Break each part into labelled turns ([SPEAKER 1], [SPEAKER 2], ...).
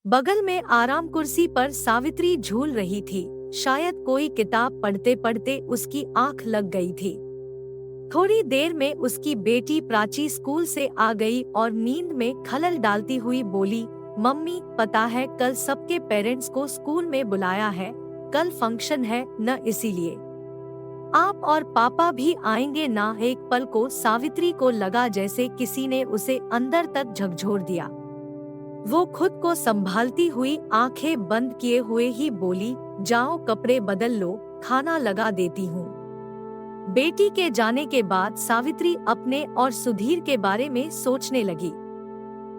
[SPEAKER 1] बगल में आराम कुर्सी पर सावित्री झूल रही थी। शायद कोई किताब पढ़ते पढ़ते उसकी आंख लग गई थी। थोड़ी देर में उसकी बेटी प्राची स्कूल से आ गई और नींद में खलल डालती हुई बोली, मम्मी पता है कल सबके पेरेंट्स को स्कूल में बुलाया है, कल फंक्शन है न, इसीलिए आप और पापा भी आएंगे ना। एक पल को सावित्री को लगा जैसे किसी ने उसे अंदर तक झकझोर दिया। वो खुद को संभालती हुई आंखें बंद किए हुए ही बोली, जाओ कपड़े बदल लो, खाना लगा देती हूँ। बेटी के जाने के बाद सावित्री अपने और सुधीर के बारे में सोचने लगी।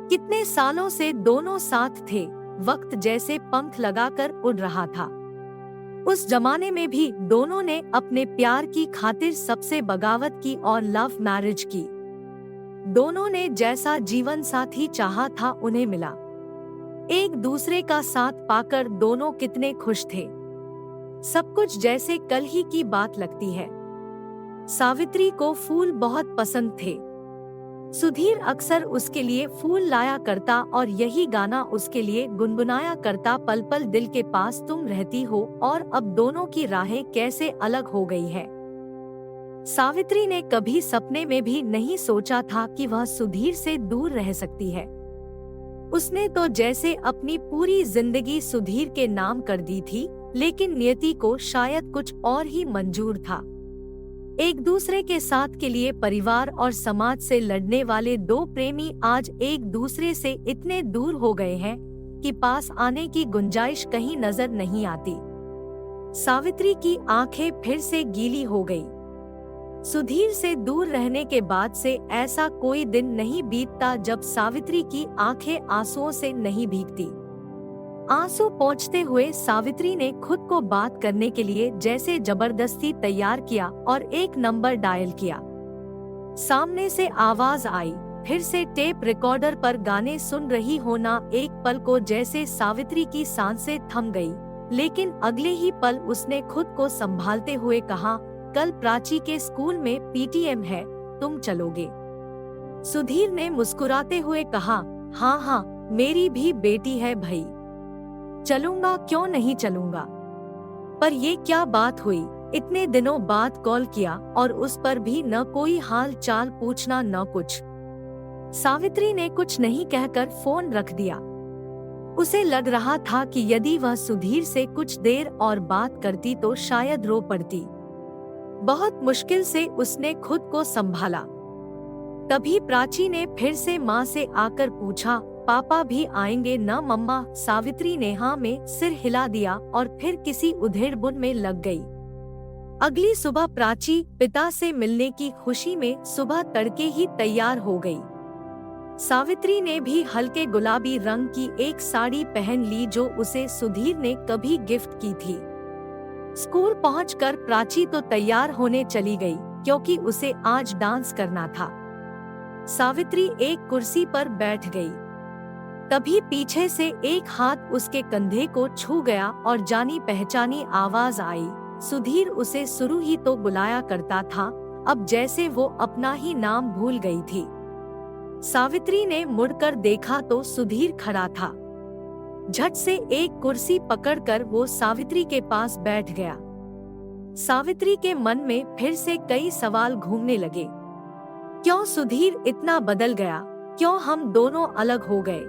[SPEAKER 1] कितने सालों से दोनों साथ थे, वक्त जैसे पंख लगाकर उड़ रहा था। उस जमाने में भी दोनों ने अपने प्यार की खातिर सबसे बगावत की और लव मैरिज की। दोनों ने जैसा जीवन साथी चाहा था उन्हें मिला। एक दूसरे का साथ पाकर दोनों कितने खुश थे। सब कुछ जैसे कल ही की बात लगती है। सावित्री को फूल बहुत पसंद थे। सुधीर अक्सर उसके लिए फूल लाया करता और यही गाना उसके लिए गुनगुनाया करता, पल पल दिल के पास तुम रहती हो। और अब दोनों की राहें कैसे अलग हो गई है। सावित्री ने कभी सपने में भी नहीं सोचा था कि वह सुधीर से दूर रह सकती है। उसने तो जैसे अपनी पूरी जिंदगी सुधीर के नाम कर दी थी, लेकिन नियति को शायद कुछ और ही मंजूर था। एक दूसरे के साथ के लिए परिवार और समाज से लड़ने वाले दो प्रेमी आज एक दूसरे से इतने दूर हो गए हैं कि पास आने की गुंजाइश कहीं नजर नहीं आती। सावित्री की आंखें फिर से गीली हो गई। सुधीर से दूर रहने के बाद से ऐसा कोई दिन नहीं बीतता जब सावित्री की आंखें आंसुओं से नहीं भीगती। आंसू पोंछते हुए सावित्री ने खुद को बात करने के लिए जैसे जबरदस्ती तैयार किया और एक नंबर डायल किया। सामने से आवाज आई, फिर से टेप रिकॉर्डर पर गाने सुन रही हो ना। एक पल को जैसे सावित्री की सांसें थम गई, लेकिन अगले ही पल उसने खुद को संभालते हुए कहा, कल प्राची के स्कूल में पीटीएम है, तुम चलोगे? सुधीर ने मुस्कुराते हुए कहा, हाँ हाँ, मेरी भी बेटी है भई, चलूंगा, क्यों नहीं चलूंगा। पर ये क्या बात हुई, इतने दिनों बाद कॉल किया और उस पर भी न कोई हाल चाल पूछना न कुछ। सावित्री ने कुछ नहीं कहकर फोन रख दिया। उसे लग रहा था कि यदि वह सुधीर से कुछ देर और बात करती तो शायद रो पड़ती। बहुत मुश्किल से उसने खुद को संभाला। तभी प्राची ने फिर से माँ से आकर पूछा, पापा भी आएंगे न मम्मा? सावित्री ने हाँ में सिर हिला दिया और फिर किसी उधेड़बुन में लग गई। अगली सुबह प्राची पिता से मिलने की खुशी में सुबह तड़के ही तैयार हो गई। सावित्री ने भी हल्के गुलाबी रंग की एक साड़ी पहन ली जो उसे सुधीर ने कभी गिफ्ट की थी। स्कूल पहुंचकर प्राची तो तैयार होने चली गई, क्योंकि उसे आज डांस करना था। सावित्री एक कुर्सी पर बैठ गई। तभी पीछे से एक हाथ उसके कंधे को छू गया और जानी पहचानी आवाज आई। सुधीर उसे शुरू ही तो बुलाया करता था, अब जैसे वो अपना ही नाम भूल गई थी। सावित्री ने मुड़कर देखा तो सुधीर खड़ा था। झट से एक कुर्सी पकड़कर वो सावित्री के पास बैठ गया। सावित्री के मन में फिर से कई सवाल घूमने लगे। क्यों सुधीर इतना बदल गया? क्यों हम दोनों अलग हो गए?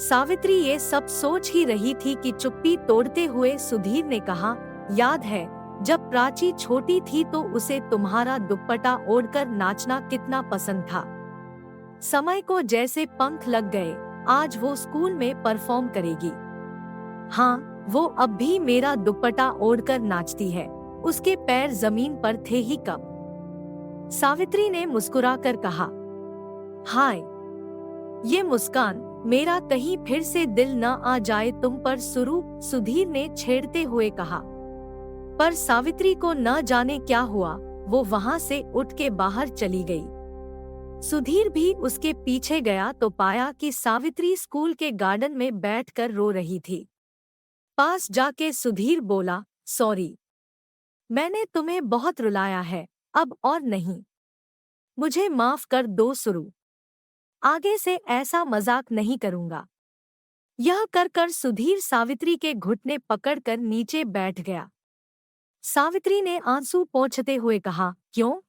[SPEAKER 1] सावित्री ये सब सोच ही रही थी कि चुप्पी तोड़ते हुए सुधीर ने कहा, याद है जब प्राची छोटी थी तो उसे तुम्हारा दुपट्टा ओढ़कर नाचना कितना पसंद था। समय को जैसे पंख लग गए, आज वो स्कूल में परफॉर्म करेगी। हाँ, वो अब भी मेरा दुपट्टा ओढ़कर नाचती है, उसके पैर जमीन पर थे ही कब। सावित्री ने मुस्कुराकर कहा। हाय, ये मुस्कान मेरा कहीं फिर से दिल न आ जाए तुम पर शुरू, सुधीर ने छेड़ते हुए कहा। पर सावित्री को न जाने क्या हुआ, वो वहां से उठ के बाहर चली गई। सुधीर भी उसके पीछे गया तो पाया कि सावित्री स्कूल के गार्डन में बैठकर रो रही थी। पास जाके सुधीर बोला, सॉरी, मैंने तुम्हें बहुत रुलाया है, अब और नहीं, मुझे माफ कर दो सुरु, आगे से ऐसा मजाक नहीं करूंगा। यह कर सुधीर सावित्री के घुटने पकड़कर नीचे बैठ गया। सावित्री ने आंसू पोंछते हुए कहा, क्यों?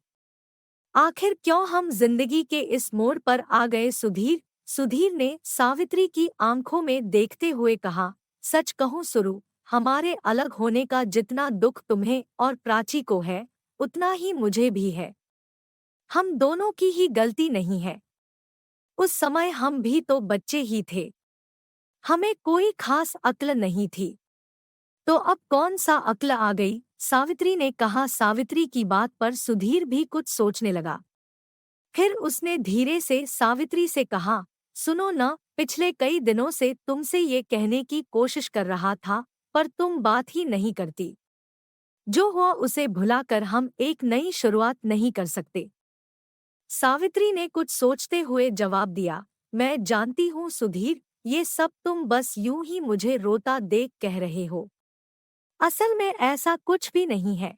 [SPEAKER 1] आखिर क्यों हम जिंदगी के इस मोड़ पर आ गए सुधीर? सुधीर ने सावित्री की आंखों में देखते हुए कहा, सच कहूं सुरु, हमारे अलग होने का जितना दुख तुम्हें और प्राची को है, उतना ही मुझे भी है। हम दोनों की ही गलती नहीं है। उस समय हम भी तो बच्चे ही थे, हमें कोई खास अक्ल नहीं थी, तो अब कौन सा अक्ल आ गई? सावित्री ने कहा। सावित्री की बात पर सुधीर भी कुछ सोचने लगा। फिर उसने धीरे से सावित्री से कहा, सुनो न, पिछले कई दिनों से तुमसे ये कहने की कोशिश कर रहा था, पर तुम बात ही नहीं करती। जो हुआ उसे भुलाकर हम एक नई शुरुआत नहीं कर सकते? सावित्री ने कुछ सोचते हुए जवाब दिया, मैं जानती हूँ सुधीर, ये सब तुम बस यूं ही मुझे रोता देख कह रहे हो। असल में ऐसा कुछ भी नहीं है।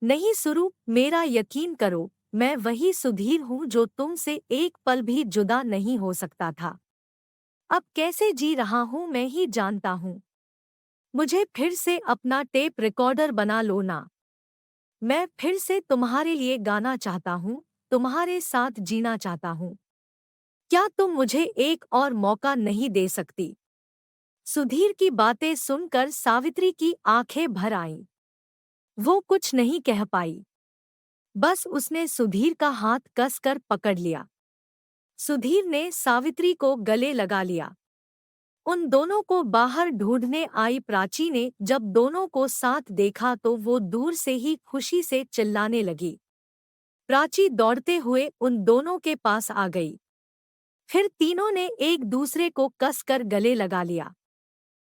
[SPEAKER 1] नहीं सुरु, मेरा यकीन करो, मैं वही सुधीर हूँ जो तुमसे एक पल भी जुदा नहीं हो सकता था। अब कैसे जी रहा हूँ मैं ही जानता हूँ। मुझे फिर से अपना टेप रिकॉर्डर बना लो ना। मैं फिर से तुम्हारे लिए गाना चाहता हूँ, तुम्हारे साथ जीना चाहता हूँ। क्या तुम मुझे एक और मौका नहीं दे सकती? सुधीर की बातें सुनकर सावित्री की आंखें भर आईं। वो कुछ नहीं कह पाई। बस उसने सुधीर का हाथ कसकर पकड़ लिया। सुधीर ने सावित्री को गले लगा लिया। उन दोनों को बाहर ढूंढने आई प्राची ने जब दोनों को साथ देखा तो वो दूर से ही खुशी से चिल्लाने लगी। प्राची दौड़ते हुए उन दोनों के पास आ गई। फिर तीनों ने एक दूसरे को कसकर गले लगा लिया।